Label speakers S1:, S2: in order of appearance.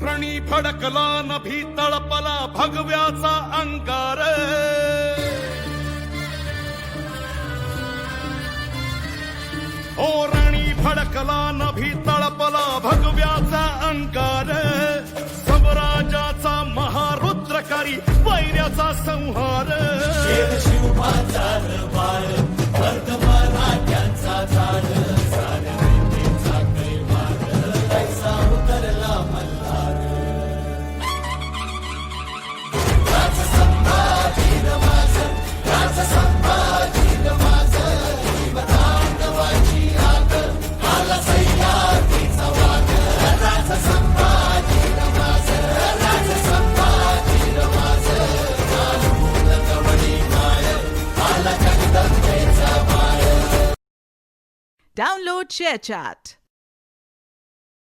S1: रणी फडकला नभी तळपला भगव्याचा अंगार ओ रणी फडकला नभी तळपला भगव्याचा अंगार स्वराजाचा महारुद्रकारी वैर्याचा संहार
S2: शिवबाचा बाळ वर्ध मराठ्यांचा झाड सार नीतीचा कैवार ऐसा उतरला मल्हार राज संभाजी नवाज राज संभाजी नवाज जीवतांडवाची आग आला सह्याद्रीचा वाघ राज संभाजी नवाज राज संभाजी नवाज चालून कवडी माय आला जगदंबेचा माय.
S3: Download ShareChat.